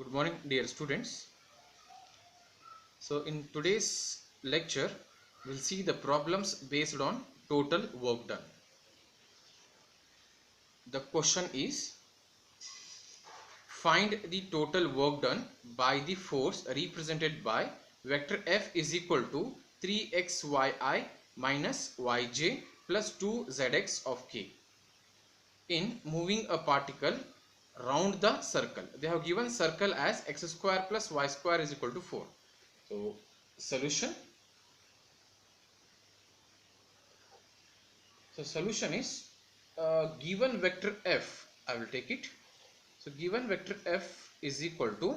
Good morning, dear students. So in today's lecture, we'll see the problems based on total work done. The question is, find the total work done by the force represented by vector F is equal to 3xyi minus yj plus 2zx of k in moving a particle round the circle. They have given circle as x square plus y square is equal to 4. So solution. So solution is given vector f. I will take it. So given vector f is equal to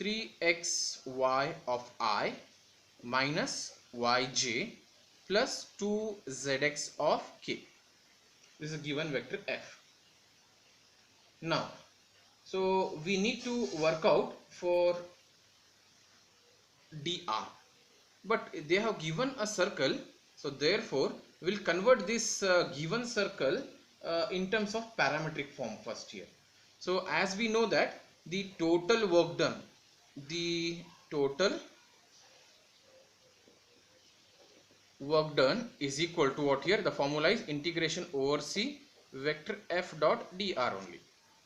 3xy of I minus yj plus 2zx of k. This is a given vector f. Now, so we need to work out for dr, but they have given a circle, so therefore we will convert this given circle in terms of parametric form first here. So as we know that the total work done, the total work done is equal to what here? The formula is integration over c vector f dot dr only.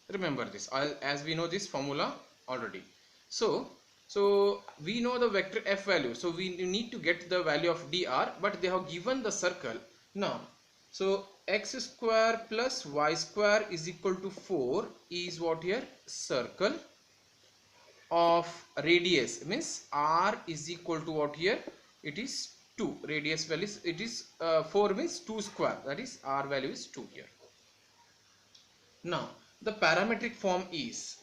Remember this, as we know this formula already. So we know the vector f value, so we need to get the value of dr, but they have given the circle now. So x square plus y square is equal to 4 is what here? Circle of radius, means r is equal to what here? It is 2. Radius value is, it is 4 means 2 square, that is r value is 2 here. Now the parametric form is,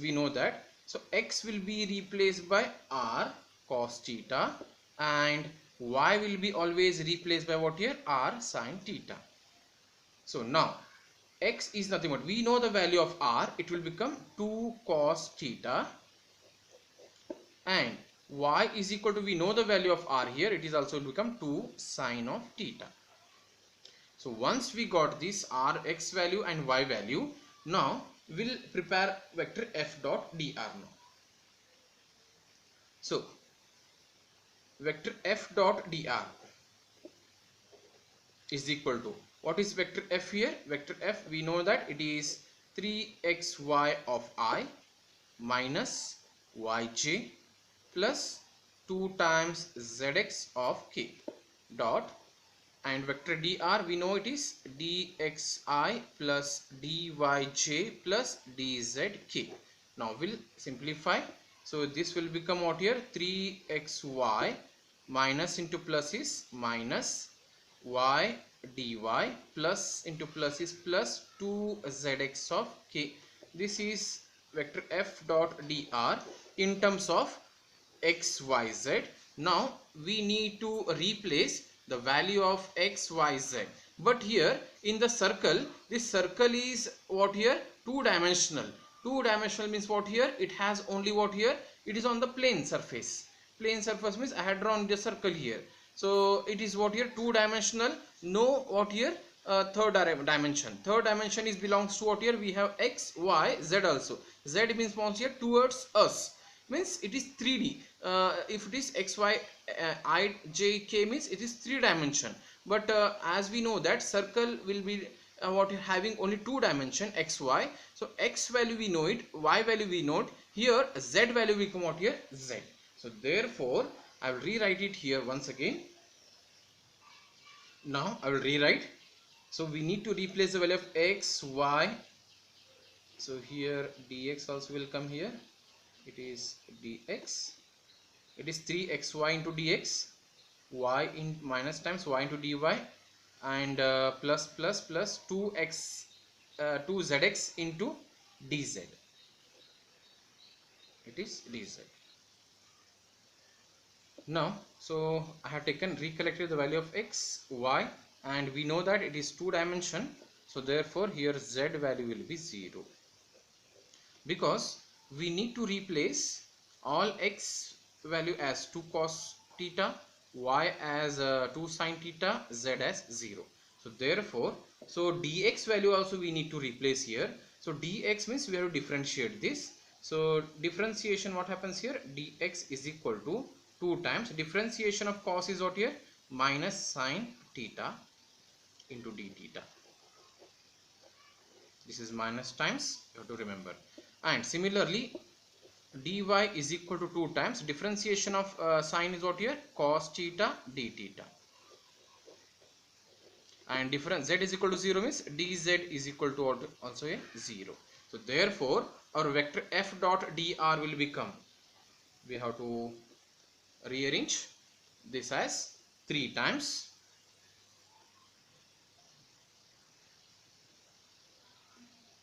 we know that, so x will be replaced by r cos theta and y will be always replaced by what here? R sin theta. So now x is nothing but, we know the value of r, it will become 2 cos theta, and y is equal to, we know the value of r here, it is also become 2 sin of theta. So once we got this r x value and y value, now we'll prepare vector f dot dr now. So vector f dot dr is equal to, what is vector f here? Vector f, we know that it is 3xy of I minus yj plus 2 times zx of k dot, and vector dr, we know it is dxi plus dyj plus dzk. Now we'll simplify. So this will become what here? 3xy minus into plus is minus y dy plus into plus is plus 2zx of k. This is vector f dot dr in terms of x, y, z. Now we need to replace the value of x, y, z, but here in the circle, this circle is what here? Two dimensional. Two dimensional means what here? It has only what here? It is on the plane surface. Plane surface means I had drawn the circle here. So it is what here? Two dimensional. No what here? Third dimension. Third dimension is belongs to what here? We have x, y, z also. Z means points here towards us, means it is 3D. If it is x, y, I, j, k means it is 3 dimension. But as we know that circle will be what having only 2 dimension, x, y. So x value we know it, y value we know it. Here z value will come out here? Z. So therefore I will rewrite it here once again. Now I will rewrite. So we need to replace the value of x, y. So here dx also will come here. It is dx, it is 3xy into dx, y in minus times y into dy, and plus 2x 2zx into dz, it is dz. Now so I have taken, recollected the value of x, y, and we know that it is 2 dimension, so therefore here z value will be 0, because we need to replace all x value as 2 cos theta, y as 2 sin theta, z as 0. So therefore So dx value also we need to replace here. So dx means we have to differentiate this. So differentiation, what happens here? Dx is equal to 2 times differentiation of cos is what here? Minus sine theta into d theta. This is minus times, you have to remember. And similarly dy is equal to 2 times differentiation of sine is what here? Cos theta d theta. And difference z is equal to 0 means dz is equal to also a 0. So therefore our vector f dot dr will become, we have to rearrange this as 3 times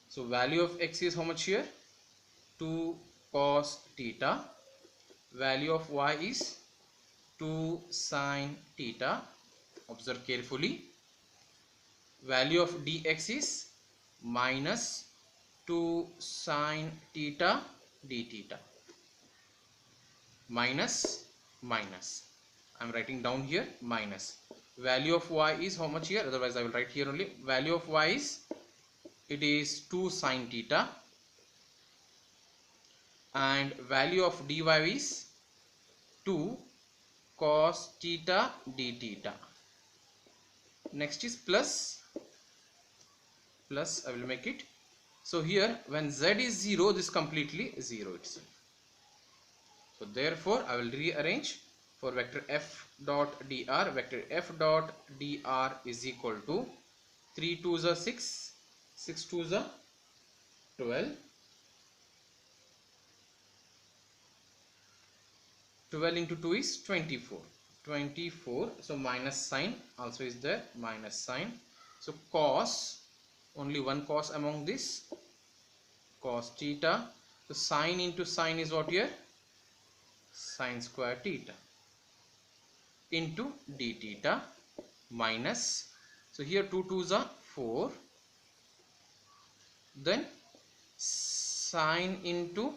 so value of x is how much here? 2 cos theta. Value of y is 2 sin theta. Observe carefully. Value of dx is minus 2 sin theta d theta. Minus I'm writing down here minus. Value of y is how much here? Otherwise I will write here only. Value of y is, it is 2 sin theta, and value of dy is 2 cos theta d theta. Next is plus I will make it. So here when z is 0, this completely 0 itself. So therefore I will rearrange for vector f dot dr. Vector f dot dr is equal to 3 2s are 6, 6 2s are 12, 12 into 2 is 24, 24. So minus sign also is there, minus sign. So cos, only one cos among this, cos theta. So sine into sine is what here? Sine square theta into d theta minus, so here 2 2s are 4, then sine into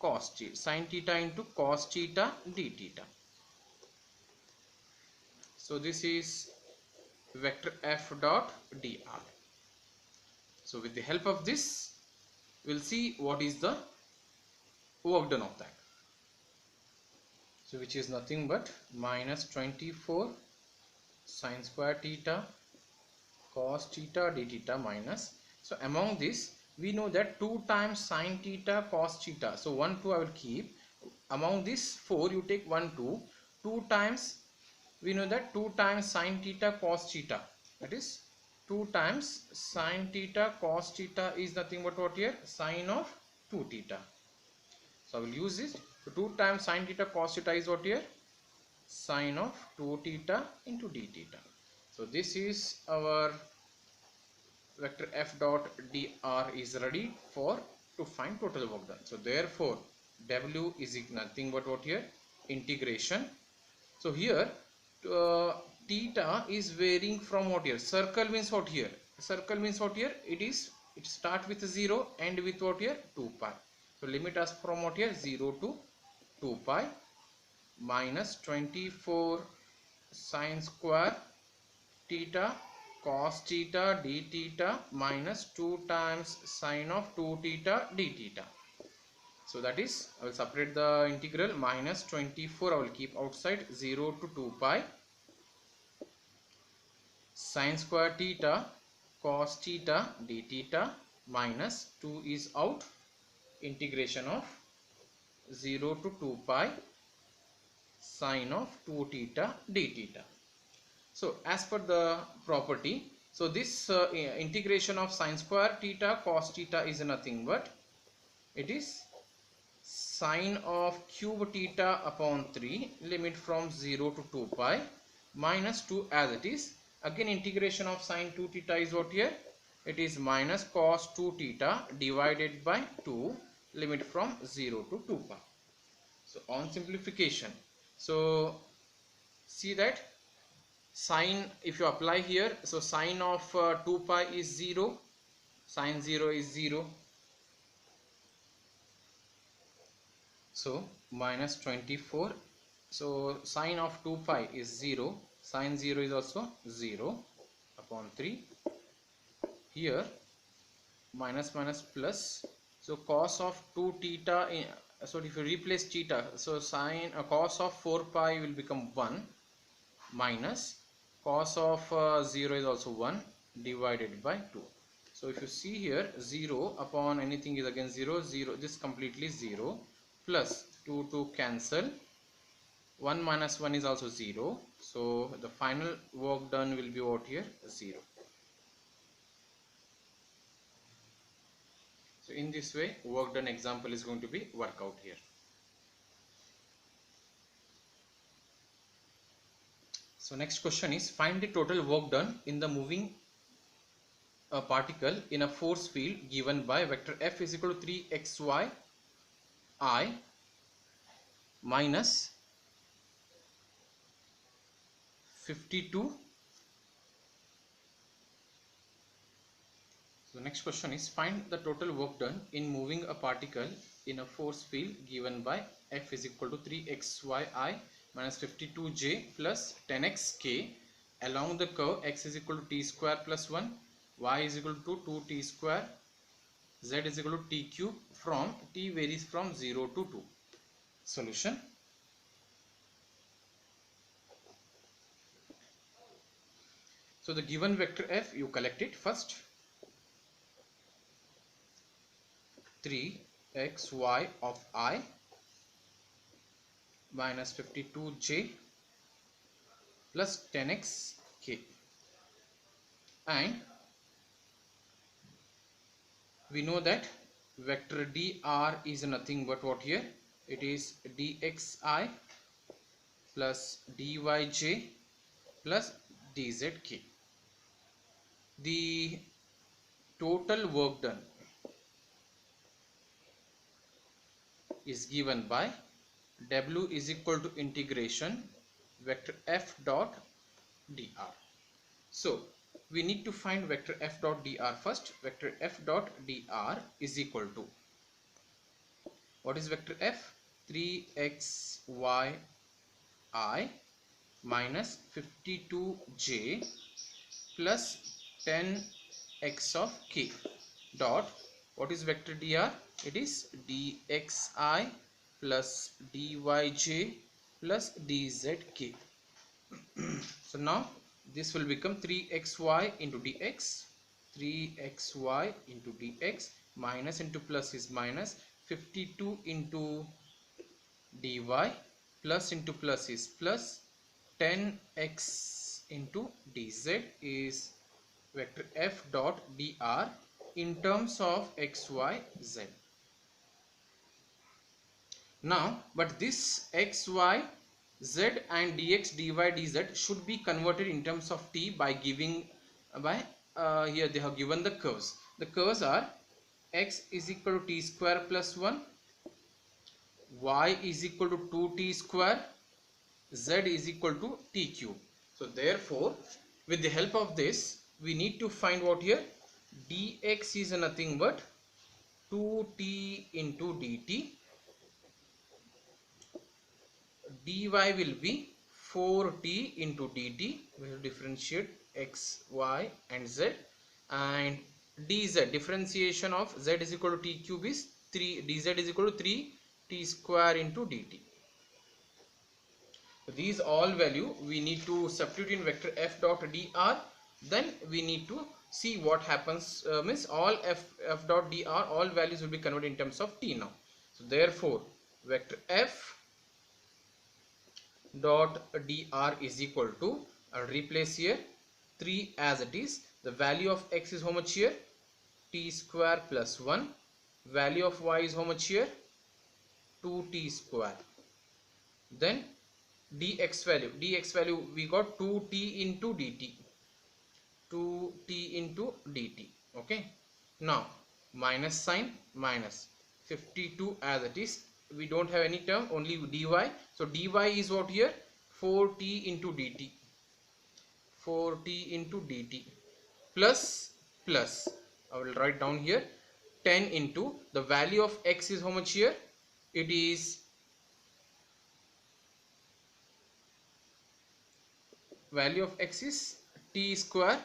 cos theta, sine theta into cos theta d theta. So this is vector f dot dr. So with the help of this we'll see what is the work done of that. So which is nothing but minus 24 sine square theta cos theta d theta minus, so among this we know that 2 times sine theta cos theta, so 1 2 I will keep. Among this 4 you take 1 2, 2 times, we know that 2 times sine theta cos theta, that is 2 times sine theta cos theta is nothing but what here? Sine of 2 theta. So I will use this. So 2 times sine theta cos theta is what here? Sine of 2 theta into d theta. So this is our vector f dot dr is ready for to find total work done. So therefore w is nothing but what here? Integration. So here theta is varying from what here? Circle means what here? Circle means what here? It start with 0 and with what here? 2 pi. So limit us from what here? 0 to 2 pi minus 24 sine square theta cos theta d theta minus 2 times sine of 2 theta d theta. So that is, I will separate the integral, minus 24 I will keep outside, 0 to 2 pi sine square theta cos theta d theta minus 2 is out, integration of 0 to 2 pi sine of 2 theta d theta. So as per the property, so this integration of sine square theta cos theta is nothing but it is sine of cube theta upon 3, limit from 0 to 2 pi minus 2 as it is. Again integration of sine 2 theta is what here? It is minus cos 2 theta divided by 2, limit from 0 to 2 pi. So on simplification, so see that sine, if you apply here, so sine of 2 pi is 0, sine 0 is 0, so minus 24, so sine of 2 pi is 0, sine 0 is also 0 upon 3, here minus minus plus, so cos of 2 theta so if you replace theta, so sine cos of 4 pi will become 1 minus cos of 0 is also 1 divided by 2. So if you see here, 0 upon anything is again 0, 0, this completely 0, plus 2 cancel, 1 minus 1 is also 0, so the final work done will be out here 0. So in this way work done example is going to be work out here. So next question is, find the total work done in the moving a particle in a force field given by vector F is equal to 3xy I minus 52. So next question is, find the total work done in moving a particle in a force field given by F is equal to 3xyi minus 52j plus 10xk along the curve x is equal to t square plus 1, y is equal to 2t square, z is equal to t cube from t varies from 0 to 2. Solution. So the given vector F, you collect it first. 3xy of I minus 52j plus 10xk, and we know that vector dr is nothing but what here, it is dxi plus dyj plus dzk. The total work done is given by W is equal to integration vector F dot dr. So we need to find vector F dot dr first. Vector F dot dr is equal to, what is vector F? 3xyi minus 52j plus 10x of k dot, what is vector dr? It is dxi plus dyj plus dzk. So now this will become 3xy into dx, 3xy into dx, minus into plus is minus, 52 into dy plus into plus is plus, 10x into dz is vector F dot dr in terms of x, y, z. Now, but this x, y, z and dx, dy, dz should be converted in terms of t by giving by here they have given the curves. The curves are x is equal to t square plus 1, y is equal to 2t square, z is equal to t cube. So therefore, with the help of this, we need to find what here, dx is nothing but 2t into dt, dy will be 4t into dt, we will differentiate x, y and z, and dz, differentiation of z is equal to t cube is 3, dz is equal to 3t square into dt. So these all value we need to substitute in vector F dot dr, then we need to see what happens, means all f dot dr, all values will be converted in terms of t now. So therefore vector F dot dr is equal to, I'll replace here 3 as it is, the value of x is how much here, t square plus 1, value of y is how much here, 2t square, then dx value we got 2t into dt, 2t into dt. Okay, now minus sign, minus 52 as it is, we don't have any term, only dy, so dy is what here, 4t into dt, 4t into dt plus plus, I will write down here 10 into, the value of x is how much here, it is, value of x is t square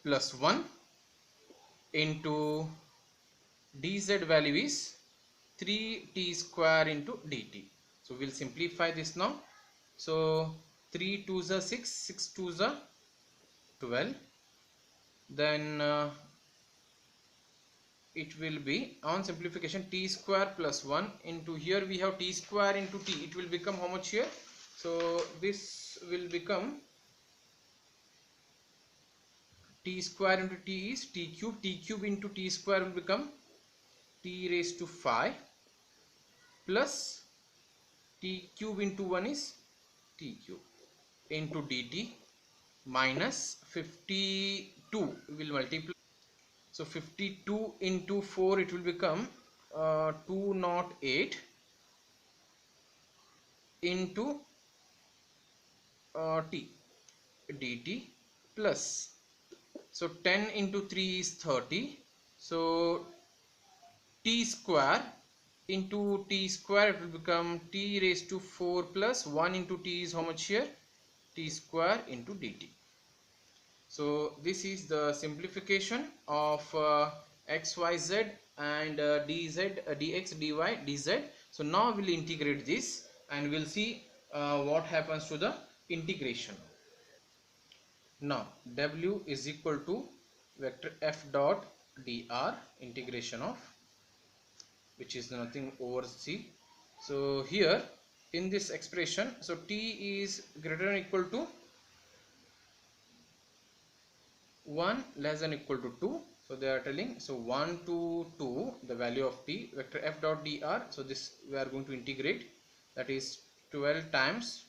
plus 1, into dz value is 3t square into dt. So we'll simplify this now. So 3 2s are 6, 6 2s are 12. Then it will be on simplification t square plus 1 into, here we have t square into t, it will become how much here? So this will become t square into t is t cube into t square will become t raised to 5 plus t cube into 1 is t cube into dt minus 52 will multiply. So 52 into 4 it will become 208 into t dt plus, so 10 into 3 is 30, so t square into t square it will become t raised to 4 plus 1 into t is how much here? T square into dt. So this is the simplification of xyz and dz, dx, dy, dz. So now we'll integrate this and we'll see what happens to the integration. Now w is equal to vector f dot dr integration of, which is nothing over c. So here in this expression, so t is greater than or equal to 1 less than or equal to 2. So they are telling, so 1 to 2 the value of t, vector f dot dr. So this we are going to integrate, that is 12 times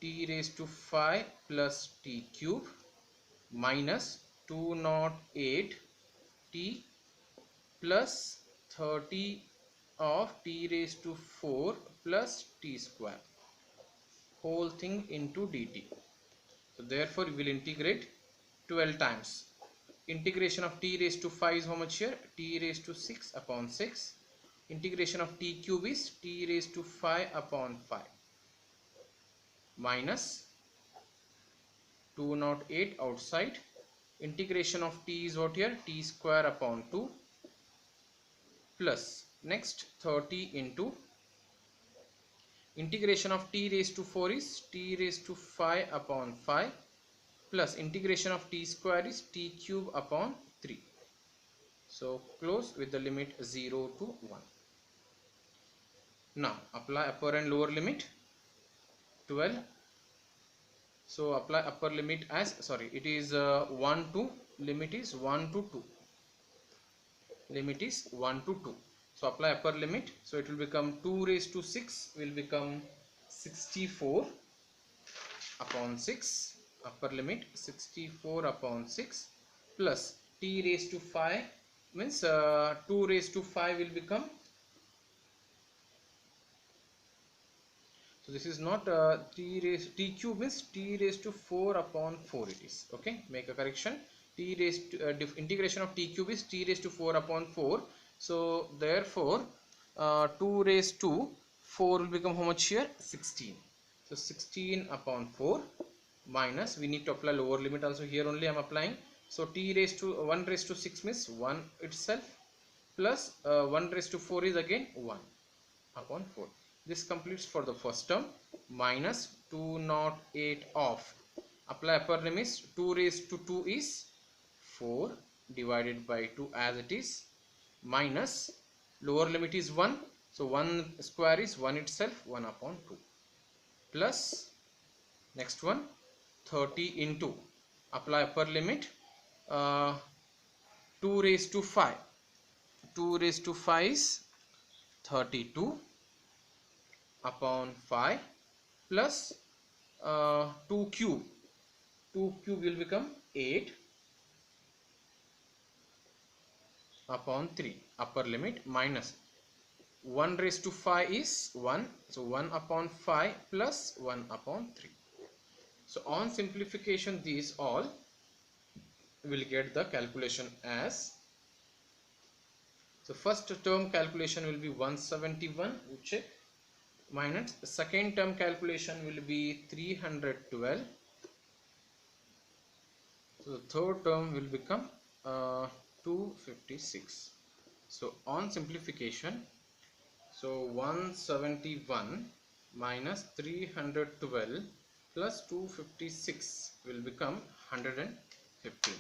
t raised to 5 plus t cube minus 208 t plus 30 of t raised to 4 plus t square, whole thing into dt. So therefore we will integrate 12 times. Integration of t raised to 5 is how much here? T raised to 6 upon 6. Integration of t cube is t raised to 5 upon 5 minus 208 outside. Integration of t is what here? T square upon 2 plus next 30 into integration of t raised to 4 is t raised to 5 upon 5 plus integration of t square is t cube upon 3. So close with the limit 0 to 1. Now apply upper and lower limit 12. So apply upper limit as, sorry, it is 1 to, limit is 1 to 2. Limit is 1 to 2. So apply upper limit. So it will become 2 raised to 6 will become 64 upon 6. Upper limit 64 upon 6 plus t raised to 5 means 2 raised to 5 will become, so this is not t cube means t raised to 4 upon 4 it is. Okay, make a correction. T raised to, integration of t cube is t raised to 4 upon 4. So therefore 2 raised to 4 will become how much here? 16. So 16 upon 4 minus, we need to apply lower limit also, here only I am applying. So t raised to 1 raised to 6 means 1 itself plus 1 raised to 4 is again 1 upon 4. This completes for the first term. Minus 208 of, apply upper limit, 2 raised to 2 is 4 divided by 2 as it is, minus lower limit is 1, so 1 square is 1 itself, 1 upon 2 plus next one 30 into, apply upper limit 2 raised to 5, 2 raised to 5 is 32 upon 5 plus 2 cube, 2 cube will become 8 upon 3, upper limit minus 1 raised to 5 is 1, so 1 upon 5 plus 1 upon 3. So on simplification these all will get the calculation as, so first term calculation will be 171, we check, minus second term calculation will be 312, so the third term will become 256. So on simplification, so 171 minus 312 plus 256 will become 115.